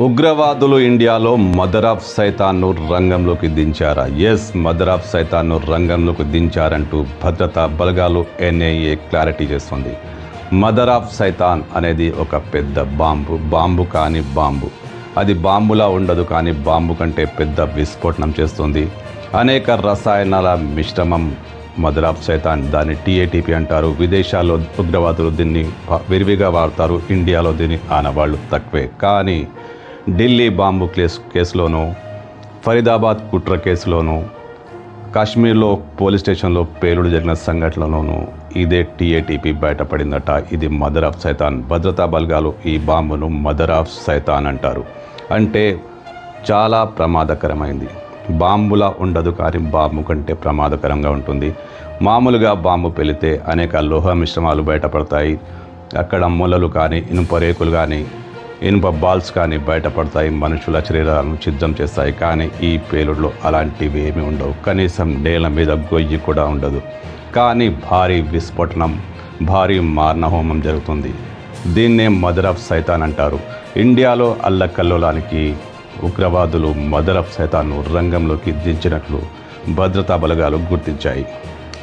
ఉగ్రవాదులు ఇండియాలో mother of సైతాన్ను రంగంలోకి దించారా? ఎస్, మదర్ ఆఫ్ సైతాన్ను రంగంలోకి దించారంటూ భద్రతా బలగాలు ఎన్ఐఏ క్లారిటీ చేస్తుంది. మదర్ ఆఫ్ సైతాన్ అనేది ఒక పెద్ద బాంబు కాని బాంబు. అది బాంబులా ఉండదు, కానీ బాంబు కంటే పెద్ద విస్ఫోటనం చేస్తుంది. అనేక రసాయనాల మిశ్రమం మదర్ ఆఫ్ సైతాన్. దాన్ని TATP అంటారు. విదేశాల్లో ఉగ్రవాదులు దీన్ని విరివిగా వాడతారు. ఇండియాలో దీని ఆనవాళ్ళు తక్కువే. కానీ ఢిల్లీ బాంబు కేసులోనూ, ఫరీదాబాద్ కుట్ర కేసులోనూ, కాశ్మీర్లో పోలీస్ స్టేషన్లో పేలుడు జరిగిన సంఘటనలోనూ ఇదే TATP బయటపడిందట. ఇది మదర్ ఆఫ్ సైతాన్. భద్రతా బలగాలు ఈ బాంబును మదర్ ఆఫ్ సైతాన్ అంటారు. అంటే చాలా ప్రమాదకరమైంది. బాంబులా ఉండదు, కానీ బాంబు కంటే ప్రమాదకరంగా ఉంటుంది. మామూలుగా బాంబు పెళితే అనేక లోహ మిశ్రమాలు బయటపడతాయి. అక్కడ మూలలు కానీ, ఇనుప రేకులు కానీ, ఇనుప బాల్స్ కానీ బయటపడతాయి. మనుషుల శరీరాలను ఛిద్రం చేస్తాయి. కానీ ఈ పేలుడులో అలాంటివి ఏమీ ఉండవు. కనీసం నేల మీద గొయ్యి కూడా ఉండదు. కానీ భారీ విస్ఫోటనం, భారీ మారణహోమం జరుగుతుంది. దీన్నే మదర్ ఆఫ్ సైతాన్ అంటారు. ఇండియాలో అల్లకల్లోలానికి ఉగ్రవాదులు మదర్ ఆఫ్ సైతాన్ను రంగంలోకి దించినట్లు భద్రతా బలగాలు గుర్తించాయి.